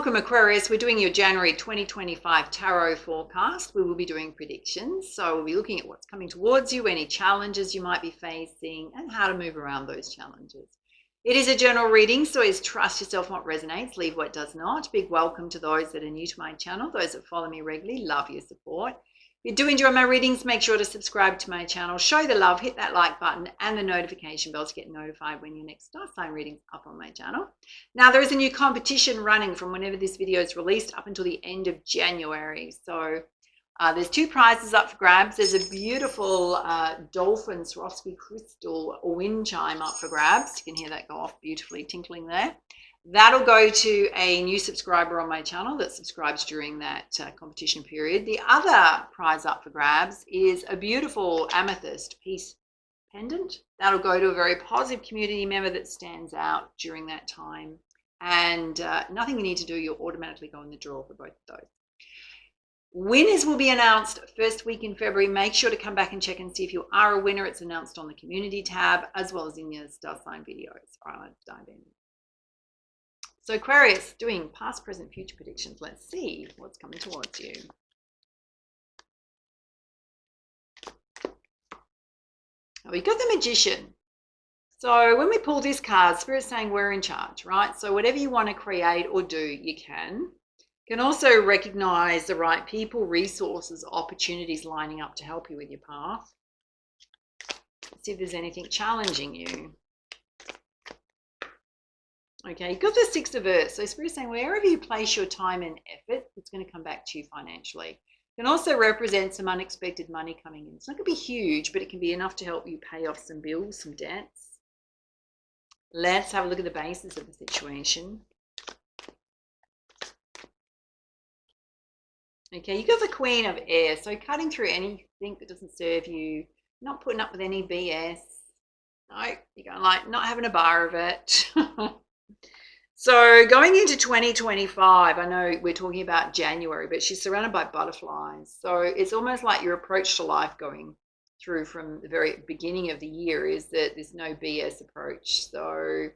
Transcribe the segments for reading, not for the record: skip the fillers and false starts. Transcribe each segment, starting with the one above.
welcome Aquarius. We're doing your January 2025 tarot forecast. We will be doing predictions. So we'll be looking at what's coming towards you, any challenges you might be facing, and how to move around those challenges. It is a general reading, so it's trust yourself what resonates, leave what does not. Big welcome to those that are new to my channel, those that follow me regularly, love your support. If you do enjoy my readings, make sure to subscribe to my channel, show the love, hit that like button and the notification bell to get notified when your next star sign reading's up on my channel. Now, there is a new competition running from whenever this video is released up until the end of January. So there's 2 prizes up for grabs. There's a beautiful dolphin Swarovski crystal wind chime up for grabs. You can hear that go off beautifully tinkling there. That'll go to a new subscriber on my channel that subscribes during that competition period. The other prize up for grabs is a beautiful amethyst peace pendant. That'll go to a very positive community member that stands out during that time. And nothing you need to do, you'll automatically go in the draw for both of those. Winners will be announced first week in February. Make sure to come back and check and see if you are a winner. It's announced on the community tab as well as in your star sign videos. All right, let's dive in. So Aquarius, doing past, present, future predictions. Let's see what's coming towards you. We got the Magician. So when we pull this card, Spirit's saying we're in charge, right? So whatever you want to create or do, you can. You can also recognize the right people, resources, opportunities lining up to help you with your path. Let's see if there's anything challenging you. Okay, you've got the 6 of Earth. So Spirit's saying wherever you place your time and effort, it's going to come back to you financially. It can also represent some unexpected money coming in. It's not going to be huge, but it can be enough to help you pay off some bills, some debts. Let's have a look at the basis of the situation. Okay, you've got the Queen of Air. So cutting through anything that doesn't serve you, not putting up with any BS. No, you're going like not having a bar of it. So going into 2025, I know we're talking about January, but she's surrounded by butterflies. So it's almost like your approach to life going through from the very beginning of the year is that there's no BS approach. So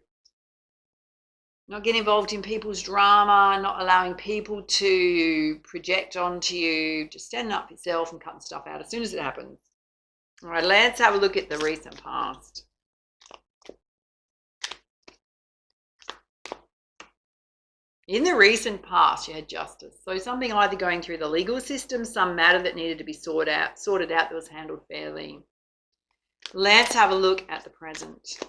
not getting involved in people's drama, not allowing people to project onto you, just standing up for yourself and cutting stuff out as soon as it happens. All right, let's have a look at the recent past. In the recent past, you had justice. So something either going through the legal system, some matter that needed to be sorted out that was handled fairly. Let's have a look at the present.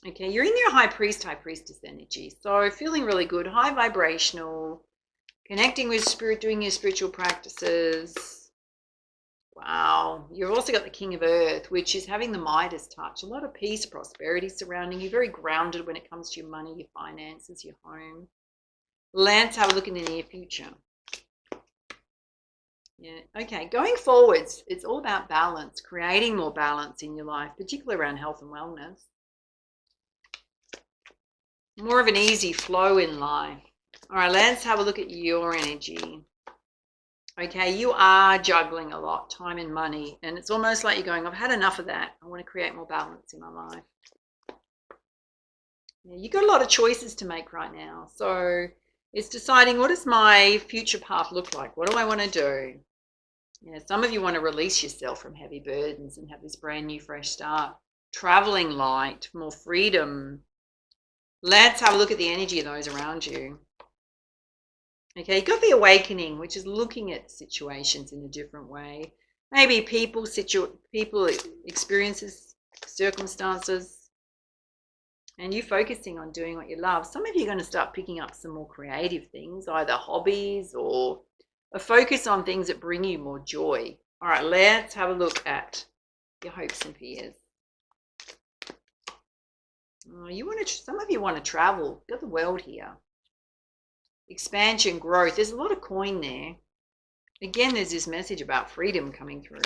Okay, you're in your high priest, high priestess energy. So feeling really good, high vibrational, connecting with spirit, doing your spiritual practices. Wow. You've also got the King of Earth, which is having the Midas touch. A lot of peace, prosperity surrounding you. Very grounded when it comes to your money, your finances, your home. Let's have a look in the near future. Yeah. Okay. Going forwards, it's all about balance, creating more balance in your life, particularly around health and wellness. More of an easy flow in life. All right. Let's have a look at your energy. Okay, you are juggling a lot, time and money, and it's almost like you're going, I've had enough of that. I want to create more balance in my life. Yeah, you've got a lot of choices to make right now. So it's deciding, what does my future path look like? What do I want to do? Yeah, some of you want to release yourself from heavy burdens and have this brand new, fresh start. Traveling light, more freedom. Let's have a look at the energy of those around you. Okay, you've got the Awakening, which is looking at situations in a different way. Maybe people, experiences, circumstances, and you focusing on doing what you love. Some of you are going to start picking up some more creative things, either hobbies or a focus on things that bring you more joy. All right, let's have a look at your hopes and fears. Some of you want to travel. You've got the World here. Expansion, growth. There's a lot of coin there. Again, there's this message about freedom coming through.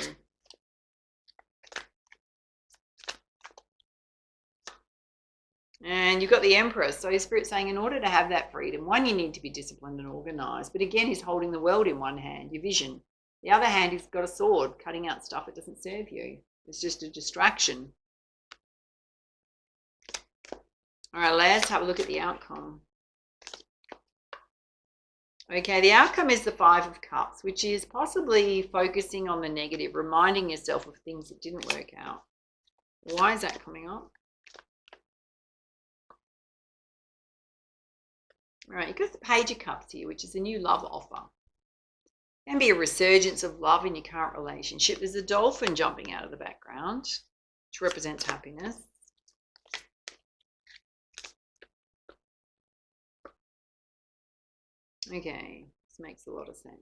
And you've got the Empress. So your Spirit's saying in order to have that freedom, one, you need to be disciplined and organized. But again, he's holding the world in one hand, your vision. The other hand, he's got a sword, cutting out stuff that doesn't serve you. It's just a distraction. All right, let's have a look at the outcome. Okay, the outcome is the Five of Cups, which is possibly focusing on the negative, reminding yourself of things that didn't work out. Why is that coming up? All right, you've got the Page of Cups here, which is a new love offer. It can be a resurgence of love in your current relationship. There's a dolphin jumping out of the background, which represents happiness. Okay, this makes a lot of sense.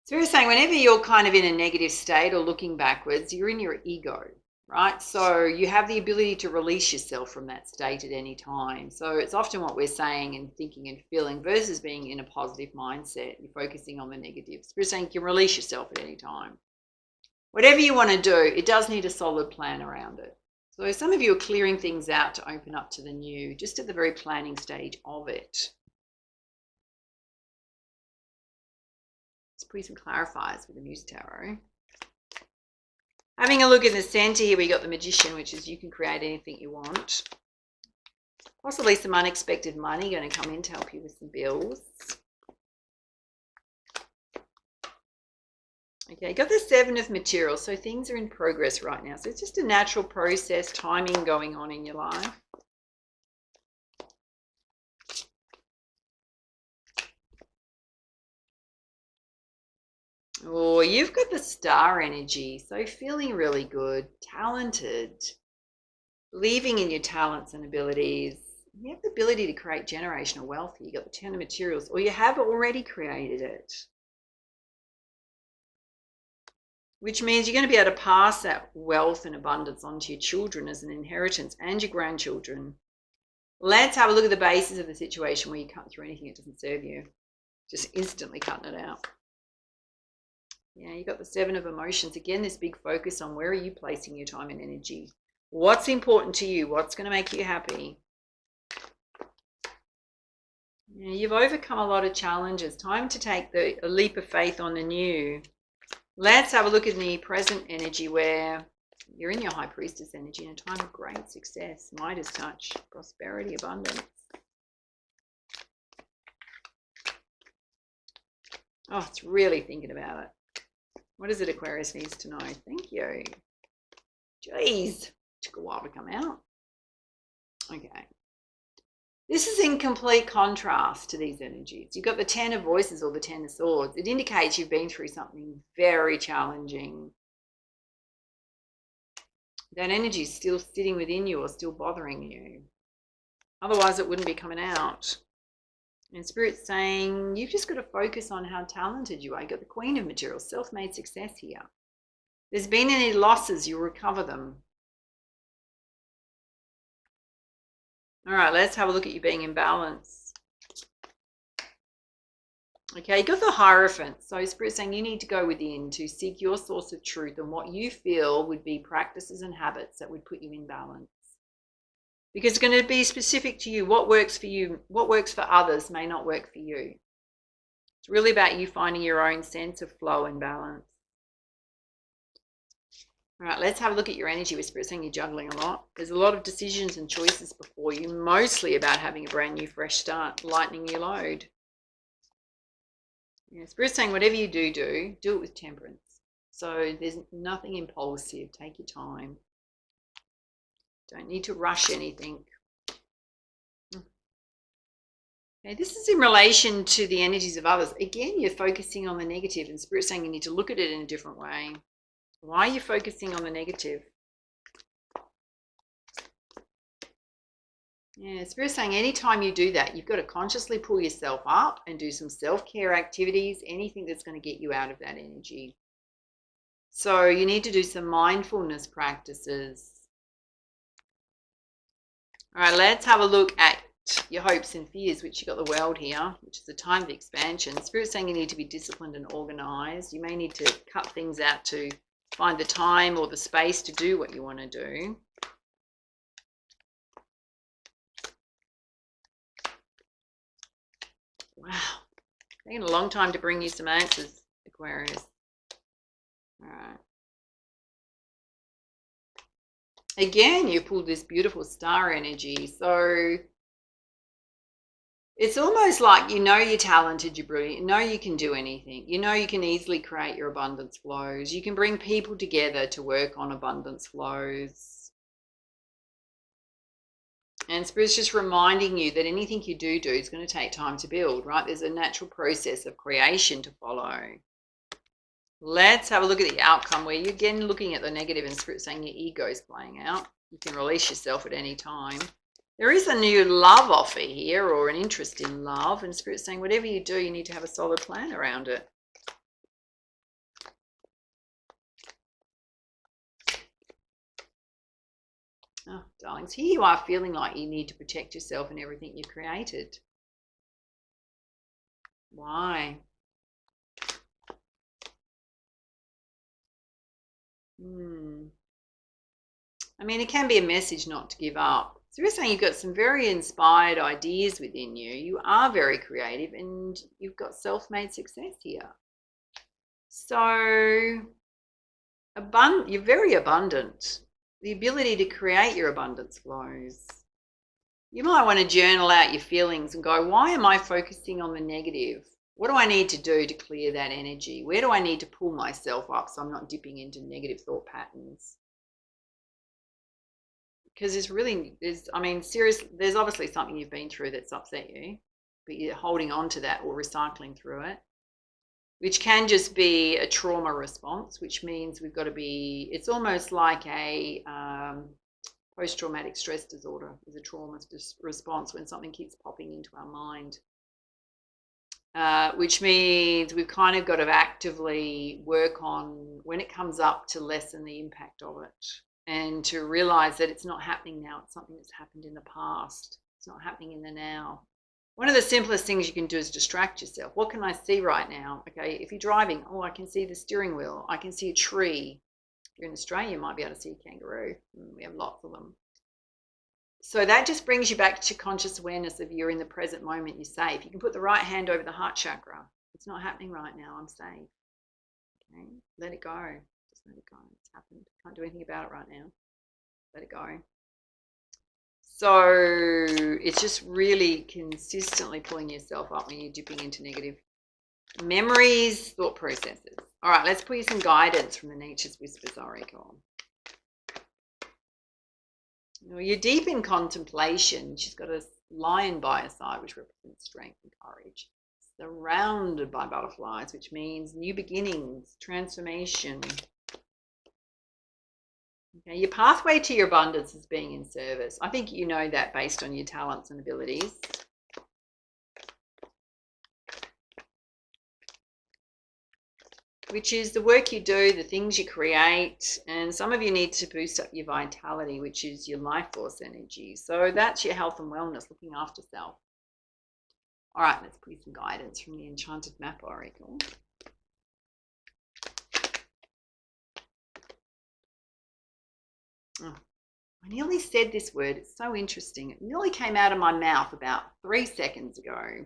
So we're saying whenever you're kind of in a negative state or looking backwards, you're in your ego, right? So you have the ability to release yourself from that state at any time. So it's often what we're saying and thinking and feeling versus being in a positive mindset. You're focusing on the negatives. We're saying you can release yourself at any time. Whatever you want to do, it does need a solid plan around it. So some of you are clearing things out to open up to the new, just at the very planning stage of it. Let's put some clarifiers with the Muse Tarot. Having a look in the center here, we got the Magician, which is you can create anything you want. Possibly some unexpected money going to come in to help you with some bills. Okay, got the Seven of Materials, so things are in progress right now. So it's just a natural process, timing going on in your life. Oh, you've got the Star energy, so feeling really good, talented, believing in your talents and abilities. You have the ability to create generational wealth. You got the Ten of Materials, or you have already created it, which means you're going to be able to pass that wealth and abundance on to your children as an inheritance and your grandchildren. Let's have a look at the basis of the situation where you cut through anything that doesn't serve you, just instantly cutting it out. Yeah, you got the Seven of Emotions. Again, this big focus on where are you placing your time and energy? What's important to you? What's going to make you happy? Yeah, you've overcome a lot of challenges. Time to take a leap of faith on the new. Let's have a look at the present energy where you're in your High Priestess energy in a time of great success, Midas touch, prosperity, abundance. Oh, it's really thinking about it. What is it Aquarius needs to know? Thank you. Jeez, took a while to come out. Okay. This is in complete contrast to these energies. You've got the Ten of Voices or the Ten of Swords. It indicates you've been through something very challenging. That energy is still sitting within you or still bothering you. Otherwise, it wouldn't be coming out. And Spirit's saying, you've just got to focus on how talented you are. You've got the Queen of Materials, self-made success here. There's been any losses, you'll recover them. All right, let's have a look at you being in balance. Okay, you got the Hierophant. So Spirit's saying you need to go within to seek your source of truth and what you feel would be practices and habits that would put you in balance. Because it's going to be specific to you. What works for you, what works for others may not work for you. It's really about you finding your own sense of flow and balance. All right, let's have a look at your energy with Spirit saying you're juggling a lot. There's a lot of decisions and choices before you, mostly about having a brand new fresh start, lightening your load. Yeah, Spirit saying whatever you do it with temperance. So there's nothing impulsive. Take your time. Don't need to rush anything. Okay, this is in relation to the energies of others. Again, you're focusing on the negative, and Spirit saying you need to look at it in a different way. Why are you focusing on the negative? Yeah, Spirit saying anytime you do that, you've got to consciously pull yourself up and do some self-care activities, anything that's going to get you out of that energy. So you need to do some mindfulness practices. All right, let's have a look at your hopes and fears, which you got the World here, which is a time of expansion. Spirit's saying you need to be disciplined and organized. You may need to cut things out to find the time or the space to do what you want to do. Wow, taking a long time to bring you some answers, Aquarius. All right. Again, you pulled this beautiful star energy. So It's almost like you know you're talented, you're brilliant, you know you can do anything. You know you can easily create your abundance flows. You can bring people together to work on abundance flows. And Spirit's just reminding you that anything you do is going to take time to build, right? There's a natural process of creation to follow. Let's have a look at the outcome where you're again looking at the negative and Spirit saying your ego is playing out. You can release yourself at any time. There is a new love offer here or an interest in love, and Spirit's saying whatever you do, you need to have a solid plan around it. Oh, darlings, here you are feeling like you need to protect yourself and everything you created. Why? I mean, it can be a message not to give up. So you're saying you've got some very inspired ideas within you. You are very creative and you've got self-made success here. So you're very abundant. The ability to create your abundance flows. You might want to journal out your feelings and go, why am I focusing on the negative? What do I need to do to clear that energy? Where do I need to pull myself up so I'm not dipping into negative thought patterns? Because there's obviously something you've been through that's upset you, but you're holding on to that or recycling through it, which can just be a trauma response, which means we've got to be, it's almost like a post-traumatic stress disorder is a trauma response when something keeps popping into our mind, which means we've kind of got to actively work on when it comes up to lessen the impact of it. And to realize that it's not happening now, it's something that's happened in the past. It's not happening in the now. One of the simplest things you can do is distract yourself. What can I see right now? Okay, if you're driving, oh, I can see the steering wheel. I can see a tree. If you're in Australia, you might be able to see a kangaroo. We have lots of them. So that just brings you back to conscious awareness of you're in the present moment, you're safe. You can put the right hand over the heart chakra. It's not happening right now, I'm safe. Okay, let it go. Let it go. It's happened. Can't do anything about it right now. Let it go. So it's just really consistently pulling yourself up when you're dipping into negative memories, thought processes. All right, let's put you some guidance from the Nature's Whispers Oracle. You're deep in contemplation. She's got a lion by her side, which represents strength and courage. Surrounded by butterflies, which means new beginnings, transformation. Okay, your pathway to your abundance is being in service. I think you know that based on your talents and abilities. Which is the work you do, the things you create, and some of you need to boost up your vitality, which is your life force energy. So that's your health and wellness, looking after self. All right, let's put some guidance from the Enchanted Map Oracle. Oh, I nearly said this word. It's so interesting. It nearly came out of my mouth about 3 seconds ago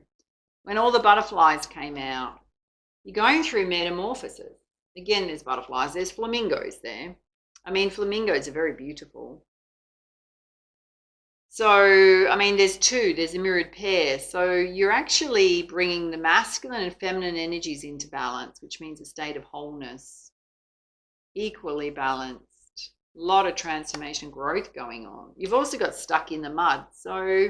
when all the butterflies came out. You're going through metamorphosis. Again, there's butterflies. There's flamingos there. I mean, flamingos are very beautiful. So, I mean, there's two. There's a mirrored pair. So you're actually bringing the masculine and feminine energies into balance, which means a state of wholeness, equally balanced. A lot of transformation growth going on. You've also got stuck in the mud. So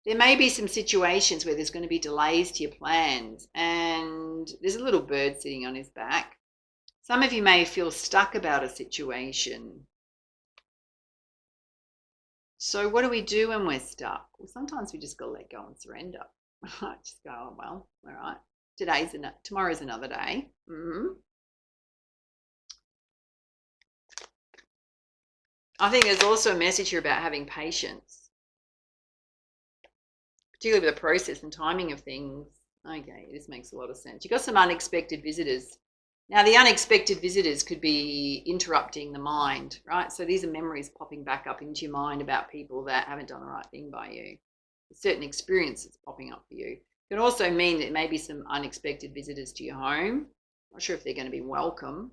there may be some situations where there's going to be delays to your plans, and there's a little bird sitting on his back. Some of you may feel stuck about a situation. So what do we do when we're stuck? Well, sometimes we just got to let go and surrender. Just go, oh, well, all right. Tomorrow's another day. I think there's also a message here about having patience, particularly with the process and timing of things. Okay, this makes a lot of sense. You've got some unexpected visitors. Now, the unexpected visitors could be interrupting the mind, right? So these are memories popping back up into your mind about people that haven't done the right thing by you. A certain experience that's popping up for you. It can also mean that maybe some unexpected visitors to your home. Not sure if they're going to be welcome.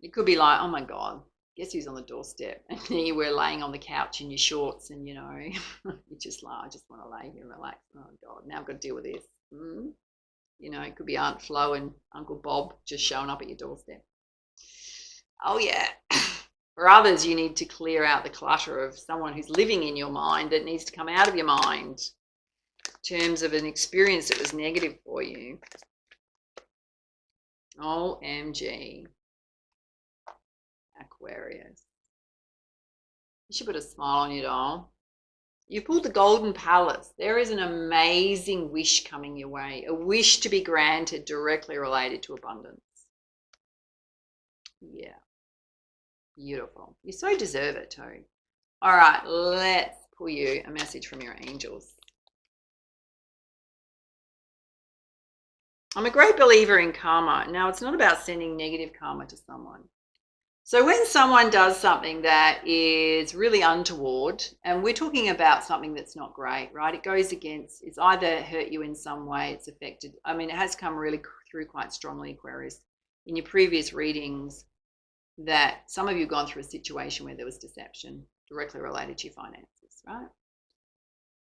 It could be like, oh my God, guess who's on the doorstep? And here you were laying on the couch in your shorts and, you know, you just like, I just want to lay here and relax. Oh, God, now I've got to deal with this. You know, it could be Aunt Flo and Uncle Bob just showing up at your doorstep. Oh, yeah. For others, you need to clear out the clutter of someone who's living in your mind that needs to come out of your mind in terms of an experience that was negative for you. OMG. Aquarius. You should put a smile on your doll. You pulled the Golden Palace. There is an amazing wish coming your way, a wish to be granted directly related to abundance. Yeah. Beautiful. You so deserve it too. All right, let's pull you a message from your angels. I'm a great believer in karma. Now, it's not about sending negative karma to someone. So when someone does something that is really untoward, and we're talking about something that's not great, right? It goes against, it's either hurt you in some way, it's affected. I mean, it has come really through quite strongly, Aquarius, in your previous readings, that some of you have gone through a situation where there was deception directly related to your finances, right?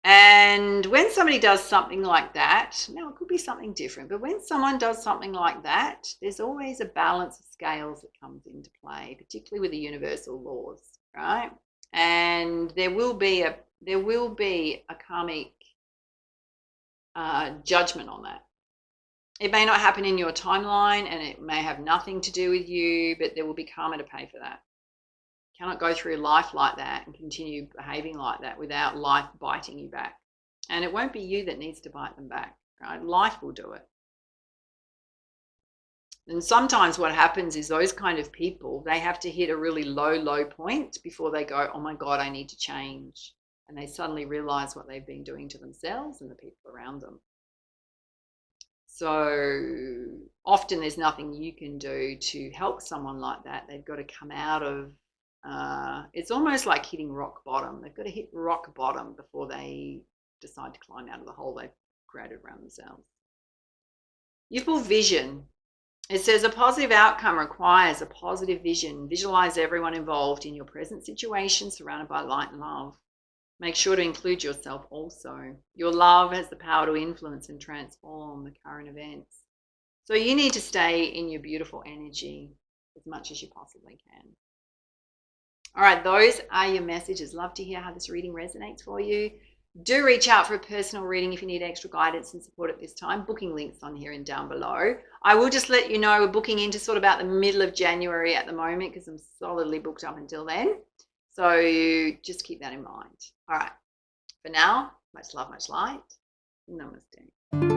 And when somebody does something like that, now it could be something different, but when someone does something like that, there's always a balance of scales that comes into play, particularly with the universal laws, right? And there will be a karmic judgment on that. It may not happen in your timeline and it may have nothing to do with you, but there will be karma to pay for that. You cannot go through life like that and continue behaving like that without life biting you back. And it won't be you that needs to bite them back, right? Life will do it. And sometimes what happens is those kind of people, they have to hit a really low point before they go, oh my God, I need to change. And they suddenly realize what they've been doing to themselves and the people around them. So often there's nothing you can do to help someone like that. They've got to come out of, it's almost like hitting rock bottom. They've got to hit rock bottom before they decide to climb out of the hole they've created around themselves. You pull vision. It says a positive outcome requires a positive vision. Visualize everyone involved in your present situation surrounded by light and love. Make sure to include yourself also. Your love has the power to influence and transform the current events. So you need to stay in your beautiful energy as much as you possibly can. All right, those are your messages. Love to hear how this reading resonates for you. Do reach out for a personal reading if you need extra guidance and support at this time. Booking links on here and down below. I will just let you know we're booking into sort of about the middle of January at the moment because I'm solidly booked up until then. So just keep that in mind. All right. For now, much love, much light. Namaste.